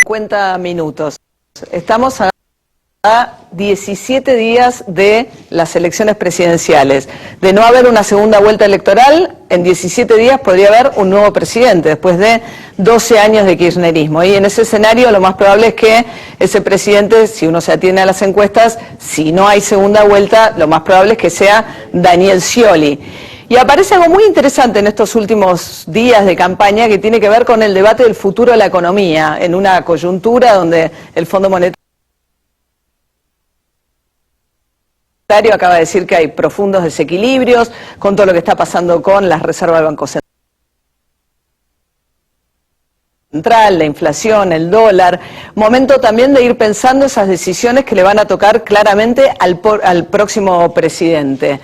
50 minutos. Estamos a 17 días de las elecciones presidenciales. De no haber una segunda vuelta electoral, en 17 días podría haber un nuevo presidente, después de 12 años de kirchnerismo. Y en ese escenario lo más probable es que ese presidente, si uno se atiene a las encuestas, si no hay segunda vuelta, lo más probable es que sea Daniel Scioli. Y aparece algo muy interesante en estos últimos días de campaña que tiene que ver con el debate del futuro de la economía, en una coyuntura donde el Fondo Monetario acaba de decir que hay profundos desequilibrios con todo lo que está pasando con las reservas del Banco Central, la inflación, el dólar. Momento también de ir pensando esas decisiones que le van a tocar claramente al próximo presidente.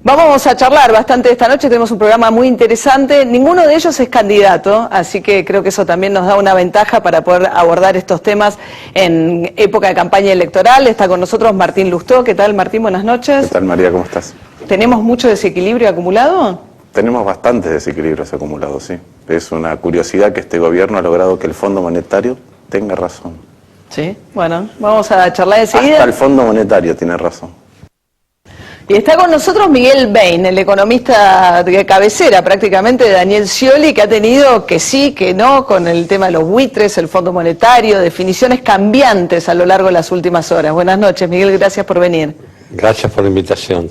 Vamos a charlar bastante esta noche, tenemos un programa muy interesante. Ninguno de ellos es candidato, así que creo que eso también nos da una ventaja para poder abordar estos temas en época de campaña electoral. Está con nosotros Martín Lustó. ¿Qué tal, Martín? Buenas noches. ¿Qué tal, María? ¿Cómo estás? ¿Tenemos mucho desequilibrio acumulado? Tenemos bastantes desequilibrios acumulados, sí. Es una curiosidad que este gobierno ha logrado que el Fondo Monetario tenga razón. Sí, bueno, vamos a charlar enseguida. Hasta el Fondo Monetario tiene razón. Y está con nosotros Miguel Bain, el economista de cabecera prácticamente de Daniel Scioli, que ha tenido que sí, que no, con el tema de los buitres, el Fondo Monetario, definiciones cambiantes a lo largo de las últimas horas. Buenas noches, Miguel, gracias por venir. Gracias por la invitación.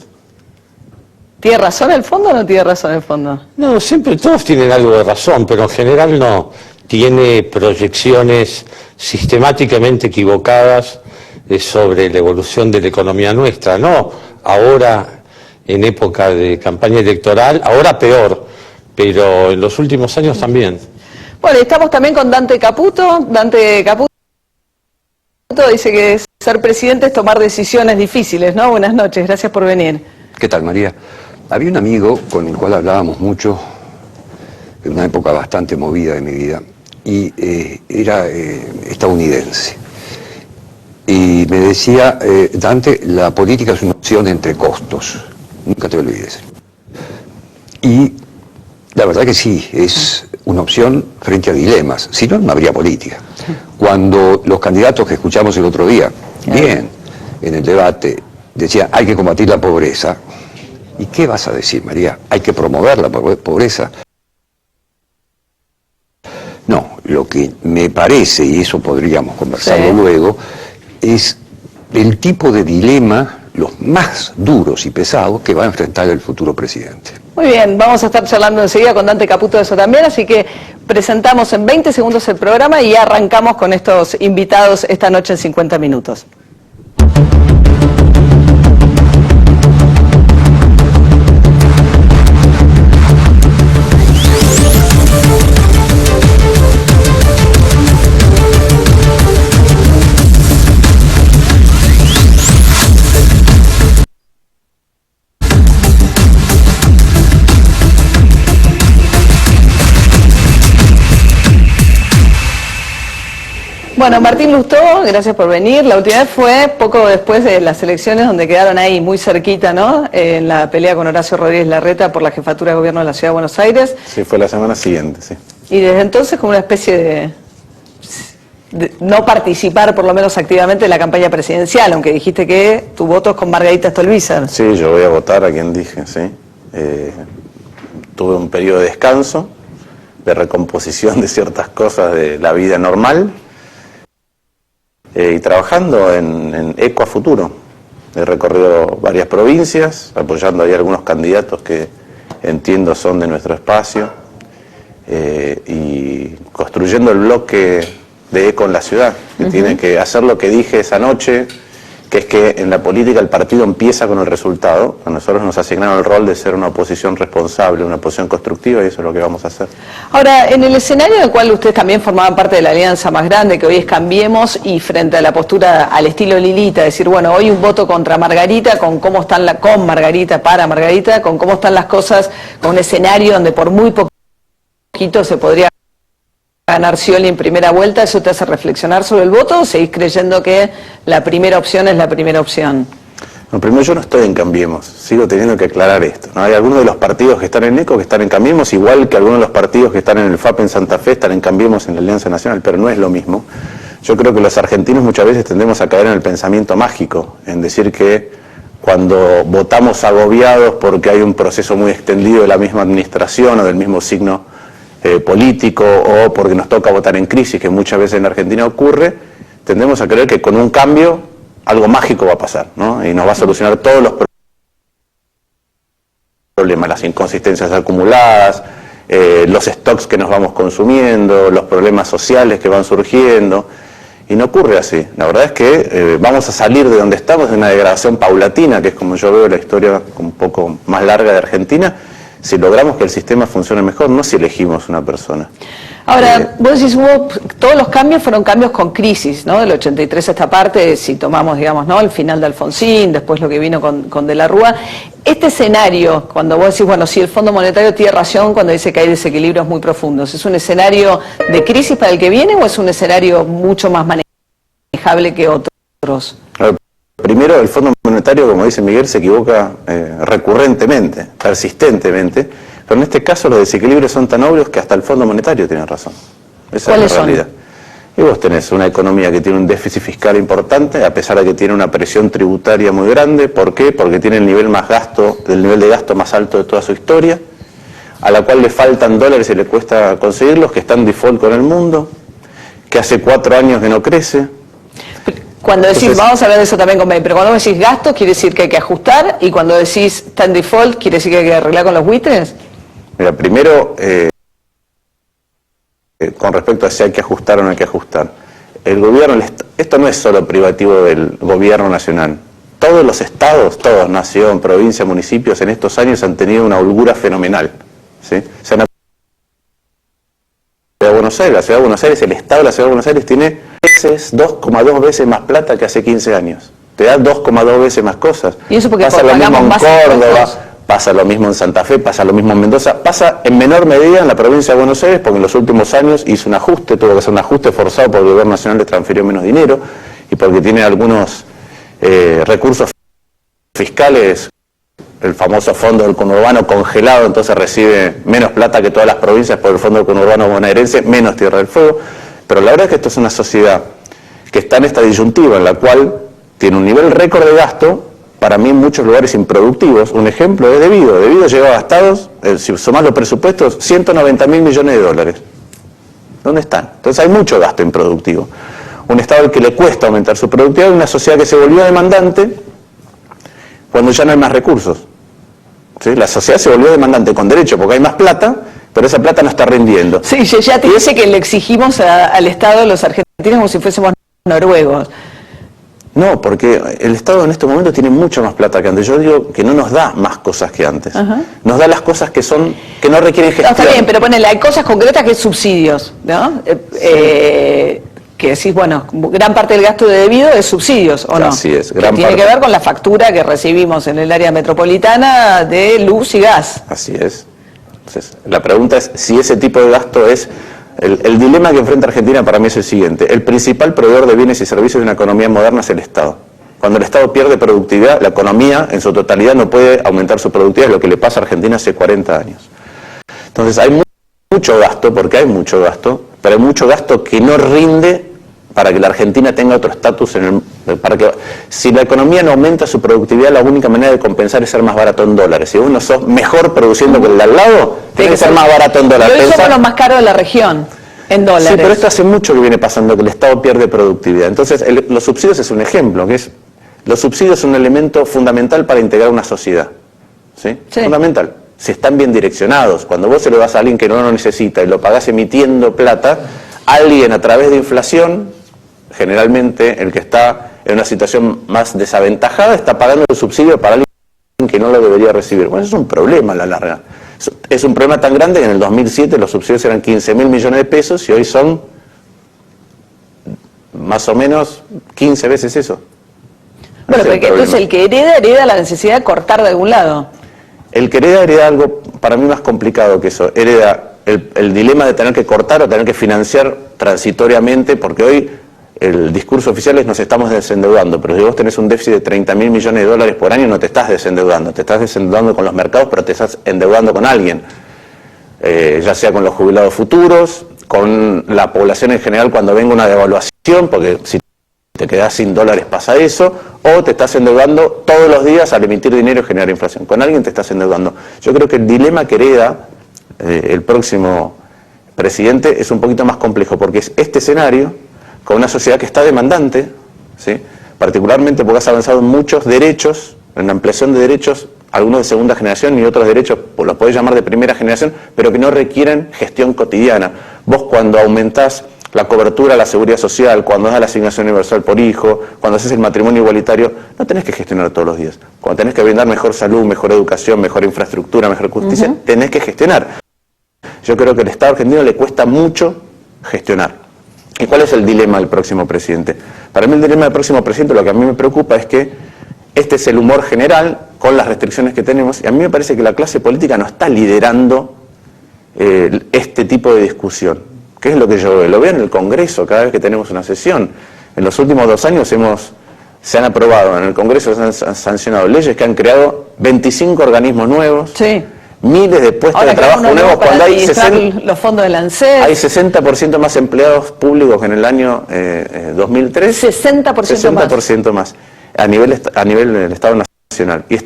¿Tiene razón el Fondo o no tiene razón el Fondo? No, siempre todos tienen algo de razón, pero en general no. Tiene proyecciones sistemáticamente equivocadas sobre la evolución de la economía nuestra, no ahora en época de campaña electoral, ahora peor, pero en los últimos años también. Bueno, estamos también con Dante Caputo. Dante Caputo dice que ser presidente es tomar decisiones difíciles, ¿no? Buenas noches, gracias por venir. ¿Qué tal, María? Había un amigo con el cual hablábamos mucho en una época bastante movida de mi vida y era estadounidense. Y me decía, Dante, la política es una opción entre costos, nunca te olvides. Y la verdad que sí, es una opción frente a dilemas, si no, no habría política. Cuando los candidatos que escuchamos el otro día, bien, en el debate, decían, hay que combatir la pobreza. ¿Y qué vas a decir, María? ¿Hay que promover la pobreza? No, lo que me parece, y eso podríamos conversarlo luego, es el tipo de dilema, los más duros y pesados, que va a enfrentar el futuro presidente. Muy bien, vamos a estar charlando enseguida con Dante Caputo de eso también, así que presentamos en 20 segundos el programa y arrancamos con estos invitados esta noche en 50 minutos. Bueno, Martín Lustó, gracias por venir. La última vez fue poco después de las elecciones donde quedaron ahí muy cerquita, ¿no? En la pelea con Horacio Rodríguez Larreta por la jefatura de gobierno de la Ciudad de Buenos Aires. Sí, fue la semana siguiente, sí. Y desde entonces como una especie de no participar por lo menos activamente en la campaña presidencial, aunque dijiste que tu voto es con Margarita Stolbizer. Sí, yo voy a votar a quien dije, sí. Tuve un periodo de descanso, de recomposición de ciertas cosas de la vida normal, y trabajando en Eco a Futuro. He recorrido varias provincias, apoyando ahí algunos candidatos que entiendo son de nuestro espacio, y construyendo el bloque de Eco en la ciudad, que tiene que hacer lo que dije esa noche, que es que en la política el partido empieza con el resultado. A nosotros nos asignaron el rol de ser una oposición responsable, una oposición constructiva, y eso es lo que vamos a hacer. Ahora, en el escenario en el cual ustedes también formaban parte de la alianza más grande, que hoy es Cambiemos, y frente a la postura al estilo Lilita, decir, bueno, hoy un voto contra Margarita, con cómo están con Margarita, para Margarita, con cómo están las cosas, con un escenario donde por muy poquito se podría ganar Scioli en primera vuelta, ¿eso te hace reflexionar sobre el voto o seguís creyendo que la primera opción es la primera opción? Bueno, primero, yo no estoy en Cambiemos, sigo teniendo que aclarar esto, ¿no? Hay algunos de los partidos que están en ECO que están en Cambiemos, igual que algunos de los partidos que están en el FAP en Santa Fe están en Cambiemos en la Alianza Nacional, pero no es lo mismo. Yo creo que los argentinos muchas veces tendemos a caer en el pensamiento mágico, en decir que cuando votamos agobiados porque hay un proceso muy extendido de la misma administración o del mismo signo político, o porque nos toca votar en crisis, que muchas veces en Argentina ocurre, tendemos a creer que con un cambio algo mágico va a pasar, ¿no? Y nos va a solucionar todos los problemas, las inconsistencias acumuladas, los stocks que nos vamos consumiendo, los problemas sociales que van surgiendo, y no ocurre así. La verdad es que vamos a salir de donde estamos, de una degradación paulatina, que es como yo veo la historia un poco más larga de Argentina, si logramos que el sistema funcione mejor, no si elegimos una persona. Ahora, vos decís, todos los cambios fueron cambios con crisis, ¿no? Del 83 a esta parte, si tomamos, digamos, ¿no? El final de Alfonsín, después lo que vino con De la Rúa. Este escenario, cuando vos decís, bueno, sí, el Fondo Monetario tiene razón cuando dice que hay desequilibrios muy profundos, ¿es un escenario de crisis para el que viene o es un escenario mucho más manejable que otros? Primero, el Fondo Monetario, como dice Miguel, se equivoca recurrentemente, persistentemente, pero en este caso los desequilibrios son tan obvios que hasta el Fondo Monetario tiene razón. Esa es la realidad. Y vos tenés una economía que tiene un déficit fiscal importante, a pesar de que tiene una presión tributaria muy grande. ¿Por qué? Porque tiene el nivel de gasto más alto de toda su historia, a la cual le faltan dólares y le cuesta conseguirlos, que está en default con el mundo, que hace 4 años que no crece. Cuando decís, entonces, vamos a hablar de eso también con Ben, pero cuando decís gasto, quiere decir que hay que ajustar, y cuando decís está en default, quiere decir que hay que arreglar con los buitres. Mira, primero, con respecto a si hay que ajustar o no hay que ajustar. El gobierno, esto no es solo privativo del gobierno nacional. Todos los estados, todos, nación, provincia, municipios, en estos años han tenido una holgura fenomenal, ¿sí? La Ciudad de Buenos Aires, el Estado de la Ciudad de Buenos Aires tiene 2,2 veces más plata que hace 15 años. Te da 2,2 veces más cosas. ¿Y eso porque pasa lo mismo en Córdoba, pasa lo mismo en Santa Fe, pasa lo mismo en Mendoza, pasa en menor medida en la provincia de Buenos Aires, porque en los últimos años hizo un ajuste, tuvo que hacer un ajuste forzado porque el gobierno nacional le transfirió menos dinero y porque tiene algunos recursos fiscales, el famoso fondo del conurbano congelado, entonces recibe menos plata que todas las provincias por el fondo del conurbano bonaerense, menos Tierra del Fuego. Pero la verdad es que esto es una sociedad que está en esta disyuntiva, en la cual tiene un nivel récord de gasto, para mí en muchos lugares improductivos. Un ejemplo es Debido. Debido lleva gastados, si sumás los presupuestos, 190.000 millones de dólares. ¿Dónde están? Entonces hay mucho gasto improductivo. Un Estado al que le cuesta aumentar su productividad, una sociedad que se volvió demandante cuando ya no hay más recursos. ¿Sí? La sociedad se volvió demandante con derecho porque hay más plata, pero esa plata no está rindiendo. Sí, ya te dice que le exigimos al Estado, los argentinos, como si fuésemos noruegos. No, porque el Estado en estos momentos tiene mucho más plata que antes. Yo digo que no nos da más cosas que antes. Nos da las cosas que no requieren gestión. No, está bien, pero ponele, hay cosas concretas que es subsidios, ¿no? Que decís, bueno, gran parte del gasto de Debido es subsidios, ¿o no? Así es. Que tiene que ver con la factura que recibimos en el área metropolitana de luz y gas. Así es. Entonces, la pregunta es si ese tipo de gasto es... El dilema que enfrenta Argentina para mí es el siguiente. El principal proveedor de bienes y servicios de una economía moderna es el Estado. Cuando el Estado pierde productividad, la economía en su totalidad no puede aumentar su productividad, es lo que le pasa a Argentina hace 40 años. Entonces hay mucho gasto, porque hay mucho gasto, pero hay mucho gasto que no rinde para que la Argentina tenga otro estatus si la economía no aumenta su productividad, la única manera de compensar es ser más barato en dólares. Si uno sos mejor produciendo que el de al lado, tiene que ser más barato en dólares. Lo hizo con los más caros de la región, en dólares. Sí, pero esto hace mucho que viene pasando, que el Estado pierde productividad. Entonces, los subsidios es un ejemplo, los subsidios son un elemento fundamental para integrar una sociedad. ¿Sí? Fundamental. Si están bien direccionados, cuando vos se lo das a alguien que no lo necesita y lo pagás emitiendo plata, alguien a través de inflación, generalmente el que está en una situación más desaventajada, está pagando el subsidio para alguien que no lo debería recibir. Bueno, eso es un problema a la larga. Es un problema tan grande que en el 2007 los subsidios eran 15.000 millones de pesos y hoy son más o menos 15 veces eso. Bueno, porque entonces el que hereda la necesidad de cortar de algún lado. El que hereda algo para mí más complicado que eso. Hereda el dilema de tener que cortar o tener que financiar transitoriamente, porque hoy el discurso oficial es nos estamos desendeudando, pero si vos tenés un déficit de 30.000 millones de dólares por año, no te estás desendeudando, te estás desendeudando con los mercados, pero te estás endeudando con alguien, ya sea con los jubilados futuros, con la población en general cuando venga una devaluación porque si te quedás sin dólares pasa eso, o te estás endeudando todos los días al emitir dinero y generar inflación. Con alguien te estás endeudando. Yo creo que el dilema que hereda el próximo presidente es un poquito más complejo, porque es este escenario con una sociedad que está demandante, ¿sí? Particularmente porque has avanzado en muchos derechos, en la ampliación de derechos, algunos de segunda generación y otros derechos, los podés llamar de primera generación, pero que no requieren gestión cotidiana. Vos cuando aumentás la cobertura a la seguridad social, cuando das la asignación universal por hijo, cuando haces el matrimonio igualitario, no tenés que gestionar todos los días. Cuando tenés que brindar mejor salud, mejor educación, mejor infraestructura, mejor justicia, tenés que gestionar. Yo creo que al Estado argentino le cuesta mucho gestionar. ¿Y cuál es el dilema del próximo presidente? Para mí el dilema del próximo presidente, lo que a mí me preocupa es que este es el humor general con las restricciones que tenemos, y a mí me parece que la clase política no está liderando este tipo de discusión. ¿Qué es lo que yo veo? Lo veo en el Congreso cada vez que tenemos una sesión. En los últimos 2 años se han aprobado, en el Congreso se han sancionado leyes que han creado 25 organismos nuevos, sí, miles de puestos de trabajo nuevos, cuando hay los fondos del ANSES. Hay 60% más empleados públicos que en el año 2003. 60% más. A nivel del Estado Nacional. Y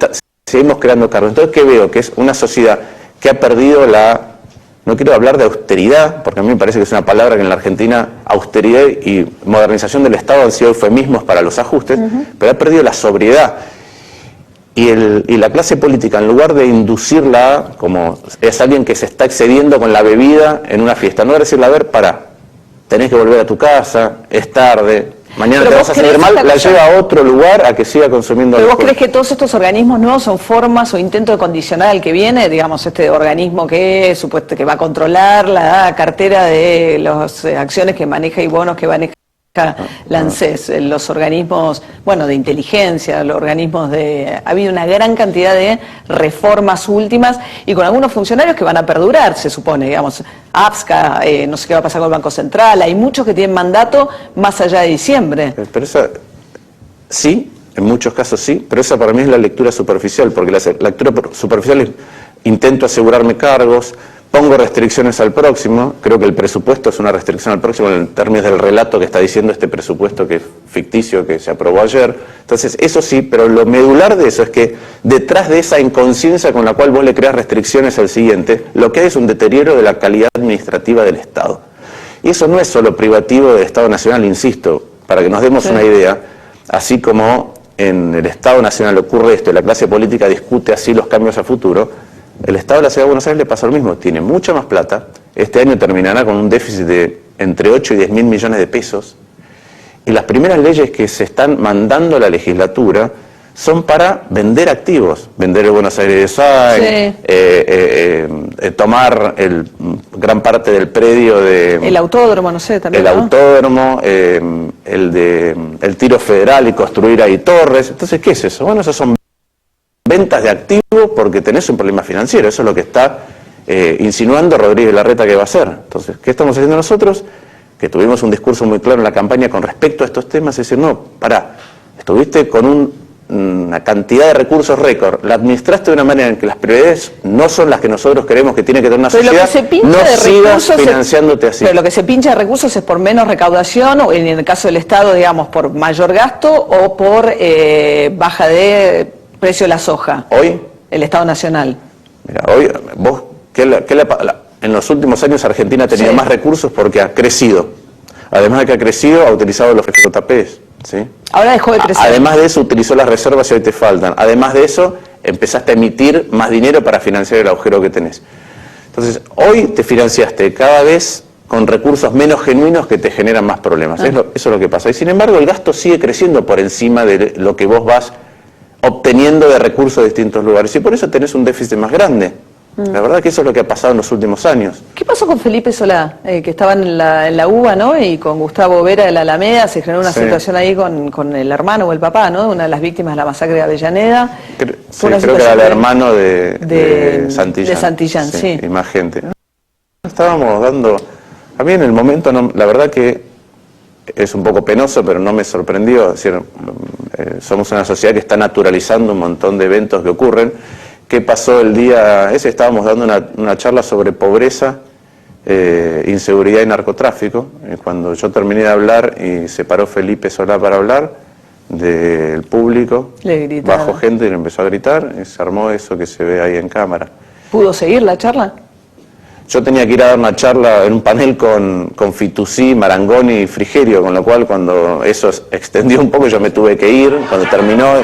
seguimos creando cargos. Entonces, ¿qué veo? Que es una sociedad que ha perdido no quiero hablar de austeridad, porque a mí me parece que es una palabra que en la Argentina austeridad y modernización del Estado han sido eufemismos para los ajustes, pero ha perdido la sobriedad. Y la clase política, en lugar de inducirla como es alguien que se está excediendo con la bebida en una fiesta, no va a decirle, a ver, tenés que volver a tu casa, es tarde, mañana te vas a sentir mal, la lleva a otro lugar a que siga consumiendo alcohol. ¿Pero vos crees que todos estos organismos nuevos son formas o intentos de condicionar al que viene? Digamos, este organismo que va a controlar la cartera de las acciones que maneja y bonos que maneja la ANSES, los organismos, de inteligencia, los organismos ha habido una gran cantidad de reformas últimas y con algunos funcionarios que van a perdurar, se supone, digamos, APSCA, no sé qué va a pasar con el Banco Central, hay muchos que tienen mandato más allá de diciembre. Pero esa, sí, en muchos casos sí, pero esa para mí es la lectura superficial, porque la lectura superficial es intento asegurarme cargos, pongo restricciones al próximo, creo que el presupuesto es una restricción al próximo en términos del relato que está diciendo este presupuesto que es ficticio, que se aprobó ayer. Entonces, eso sí, pero lo medular de eso es que detrás de esa inconsciencia con la cual vos le creas restricciones al siguiente, lo que hay es un deterioro de la calidad administrativa del Estado. Y eso no es solo privativo del Estado Nacional, insisto, para que nos demos una idea, así como en el Estado Nacional ocurre esto y la clase política discute así los cambios a futuro, el Estado de la Ciudad de Buenos Aires le pasa lo mismo, tiene mucha más plata, este año terminará con un déficit de entre 8 y 10 mil millones de pesos, y las primeras leyes que se están mandando a la legislatura son para vender activos, vender el Buenos Aires Design, tomar gran parte del predio de... El autódromo, no sé, también. El autódromo, el tiro federal y construir ahí torres. Entonces, ¿qué es eso? Bueno, esos son ventas de activos porque tenés un problema financiero, eso es lo que está insinuando Rodríguez Larreta que va a hacer. Entonces, ¿qué estamos haciendo nosotros? Que tuvimos un discurso muy claro en la campaña con respecto a estos temas, es decir, no, estuviste con una cantidad de recursos récord, la administraste de una manera en que las prioridades no son las que nosotros queremos que tiene que tener una sociedad, no sigas financiándote así. Pero lo que se pincha de recursos es por menos recaudación, o en el caso del Estado, digamos, por mayor gasto, o por baja de precio de la soja. Hoy, el Estado Nacional. Mira, hoy, vos, en los últimos años Argentina ha tenido más recursos porque ha crecido. Además de que ha crecido, ha utilizado los FJPs, ¿sí? Ahora dejó de crecer. Además de eso, utilizó las reservas y hoy te faltan. Además de eso, empezaste a emitir más dinero para financiar el agujero que tenés. Entonces, hoy te financiaste cada vez con recursos menos genuinos que te generan más problemas. Eso es lo que pasa. Y sin embargo, el gasto sigue creciendo por encima de lo que vos vas obteniendo de recursos de distintos lugares. Y por eso tenés un déficit más grande. La verdad que eso es lo que ha pasado en los últimos años. ¿Qué pasó con Felipe Solá? Que estaba en la UBA, ¿no? Y con Gustavo Vera de la Alameda se generó una situación ahí con el hermano o el papá, ¿no? Una de las víctimas de la masacre de Avellaneda. Creo que era el hermano de Santillán. De Santillán, sí. Y más gente. Estábamos dando... A mí en el momento, la verdad que es un poco penoso, pero no me sorprendió. Es decir, somos una sociedad que está naturalizando un montón de eventos que ocurren. ¿Qué pasó el día ese? Estábamos dando una charla sobre pobreza inseguridad y narcotráfico. Cuando yo terminé de hablar y se paró Felipe Solá para hablar, del público, bajó gente y le empezó a gritar, y se armó eso que se ve ahí en cámara. ¿Pudo seguir la charla? Yo tenía que ir a dar una charla en un panel con Fitousí, Marangoni y Frigerio, con lo cual cuando eso extendió un poco yo me tuve que ir. Cuando terminó,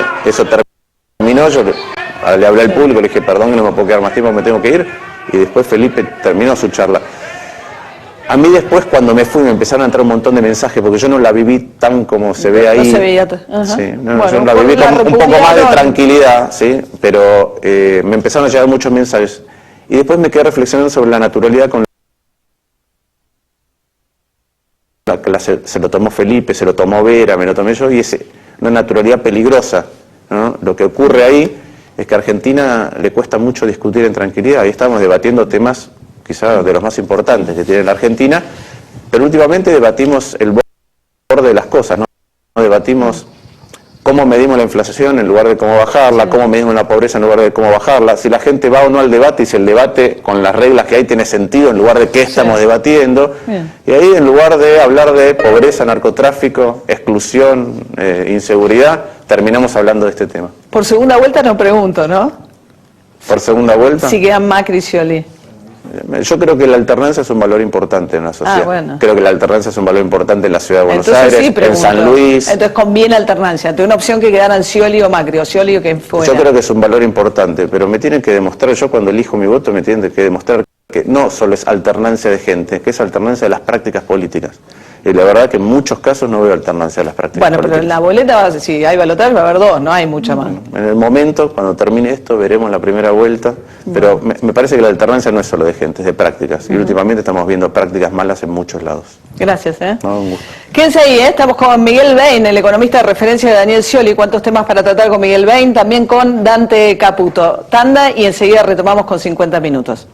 yo le hablé al público, le dije perdón que no me puedo quedar más tiempo, me tengo que ir, y después Felipe terminó su charla. A mí después cuando me fui me empezaron a entrar un montón de mensajes, porque yo no la viví tan como se ve ahí. No se veía. Sí, bueno, yo la viví con un poco más de tranquilidad, ¿sí? Pero me empezaron a llegar muchos mensajes. Y después me quedé reflexionando sobre la naturalidad con la que se lo tomó Felipe, se lo tomó Vera, me lo tomé yo, y es una naturalidad peligrosa, ¿no? Lo que ocurre ahí es que a Argentina le cuesta mucho discutir en tranquilidad. Ahí estamos debatiendo temas quizás de los más importantes que tiene la Argentina, pero últimamente debatimos el borde de las cosas, ¿no? Debatimos cómo medimos la inflación en lugar de cómo bajarla, cómo medimos la pobreza en lugar de cómo bajarla, si la gente va o no al debate y si el debate con las reglas que hay tiene sentido en lugar de qué estamos debatiendo. Bien. Y ahí en lugar de hablar de pobreza, narcotráfico, exclusión, inseguridad, terminamos hablando de este tema. Por segunda vuelta no pregunto, ¿no? ¿Por segunda vuelta? Si quedan Macri y Scioli. Yo creo que la alternancia es un valor importante en la sociedad. Bueno. Creo que la alternancia es un valor importante en la ciudad de Buenos Aires, sí, en San Luis. Entonces conviene alternancia. Tengo una opción que quedaran Scioli o Macri, o Scioli o quien fuera. Yo creo que es un valor importante, pero me tienen que demostrar, yo cuando elijo mi voto me tienen que demostrar que no solo es alternancia de gente, que es alternancia de las prácticas políticas. Y la verdad que en muchos casos no veo alternancia de las prácticas políticas. Bueno, pero en la boleta, si hay balotaje, va a haber dos, no hay mucha más. En el momento, cuando termine esto, veremos la primera vuelta, pero me parece que la alternancia no es solo de gente, es de prácticas. Y últimamente estamos viendo prácticas malas en muchos lados. Gracias, No, un gusto. Quédense ahí, estamos con Miguel Bain, el economista de referencia de Daniel Scioli. ¿Cuántos temas para tratar con Miguel Bain? También con Dante Caputo. Tanda y enseguida retomamos con 50 minutos.